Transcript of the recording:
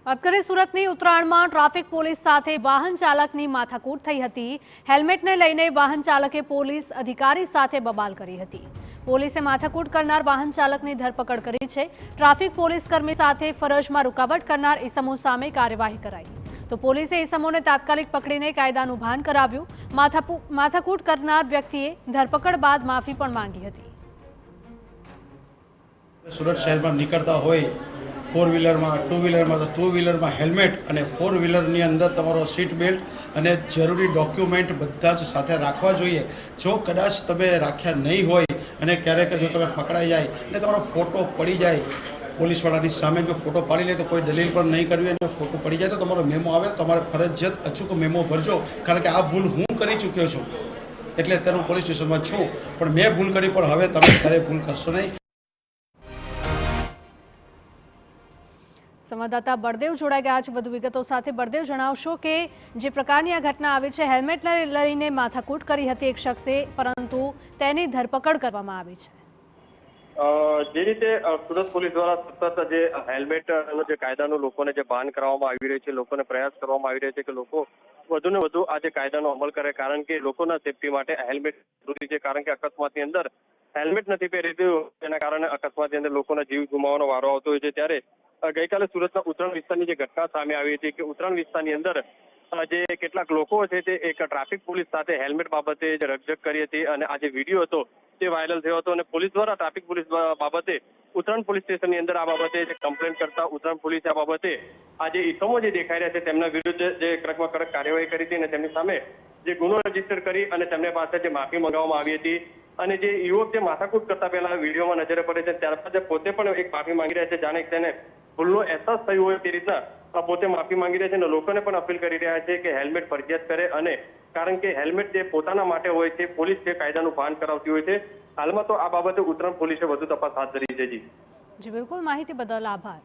વાત કરીએ સુરતની ઉત્તરાયણમાં ટ્રાફિક પોલીસ સાથે વાહન ચાલકની માથાકૂટ થઈ હતી। હેલ્મેટને લઈને વાહન ચાલકે પોલીસ અધિકારી સાથે બબાલ કરી હતી। પોલીસે માથાકૂટ કરનાર વાહન ચાલકની ધરપકડ કરી છે। ટ્રાફિક પોલીસ કર્મી સાથે ફરજમાં રૂકાવટ કરનાર ઇસમો સામે કાર્યવાહી કરાઈ તો પોલીસે ઇસમોને તાત્કાલિક પકડીને કાયદાનું ભાન કરાવ્યું। માથાકૂટ કરનાર વ્યક્તિએ ધરપકડ બાદ માફી પણ માંગી હતી। सूरत शहर में निकलता हो फोर व्हीलर में टू व्हीलर में तो टू व्हीलर में हेल्मेट और फोर व्हीलर नी अंदर तमारो सीट बेल्ट और जरूरी डॉक्यूमेंट बधा ज साथे राखवा जोईए। जो कदाच तमे राख्या नहीं होय अने क्यारेक जो तमे पकड़ाई जाए ने तमारो फोटो पड़ी जाए पोलीसवाळानी सामे जो फोटो पाड़ी ले तो कोई दलील पण नहीं करवी अने फोटो पड़ी जाए तो तमारो मेमो आवे तो तमारे फरजियात अचूक मेमो भरजो कारण के आ भूल हूँ करी चूक्यो छूं एटले अत्यारे हूँ पोलीस स्टेशन में छूं पण मैं भूल करी पण हवे तमे क्यारे भूल करशो नहीं। संवाददाता बळदेव जोड़ाई गया है વધુ વિગતો સાથે। બળદેવ જણાવશો કે જે પ્રકારની આ ઘટના આવી છે, હેલ્મેટને લઈને માથાકૂટ કરી હતી એક શખ્સે પરંતુ તેની ધરપકડ કરવામાં આવી છે। જે રીતે સુરત પોલીસ દ્વારા સતત જે હેલ્મેટનો જે કાયદાનું લોકોને જે ભાન કરાવવામાં આવી રહ્યું છે, લોકોને પ્રયાસ કરવામાં આવી રહ્યો છે કે લોકો વધુને વધુ આ જે કાયદાનો અમલ કરે કારણ કે લોકોના સેફટી માટે હેલ્મેટ જરૂરી છે। કારણ કે અકસ્માતની અંદર હેલ્મેટ નથી પહેરેલું તેના કારણે અકસ્માતની અંદર લોકોના જીવ ગુમાવવાનો વારો આવતો હોય છે। ત્યારે ગઈકાલે સુરતના ઉત્તરાયણ વિસ્તારની જે ઘટના સામે આવી હતી કે ઉત્તરાયણ વિસ્તારની અંદર જે કેટલાક લોકો છે તે એક ટ્રાફિક પોલીસ સાથે હેલ્મેટ બાબતે જે રકઝક કરી હતી અને આ જે વિડીયો હતો તે વાયરલ થયો હતો અને પોલીસ દ્વારા ટ્રાફિક પોલીસ બાબતે ઉત્તરાયણ પોલીસ સ્ટેશનની અંદર આ બાબતે જે કમ્પ્લેન કરતા ઉત્તરાયણ પોલીસે આ બાબતે આ જે ઇસમો જે દેખાઈ રહ્યા છે તેમના વિરુદ્ધ જે કડકમાં કડક કાર્યવાહી કરી હતી અને તેમની સામે જે ગુનો રજીસ્ટર કરી અને તેમને પાસે જે માફી મંગાવવામાં આવી હતી અને જે યુવક જે માથાકૂટ કરતા પહેલા વિડીયોમાં નજરે પડે છે ત્યારબાદ પોતે પણ એક માફી માંગી રહ્યા છે જાણે તેને ભૂલનો અહેસાસ થયો હોય તે રીતના પોતે માફી માંગી રહ્યા છે અને લોકોને પણ અપીલ કરી રહ્યા છે કે હેલ્મેટ ફરજિયાત કરે અને કારણ કે હેલ્મેટ જે પોતાના માટે હોય છે પોલીસ જે કાયદાનું ભાન કરાવતી હોય છે। હાલમાં તો આ બાબતે ઉત્તરાયણ પોલીસે વધુ તપાસ હાથ ધરી છે। જી બિલકુલ, માહિતી બદલ આભાર।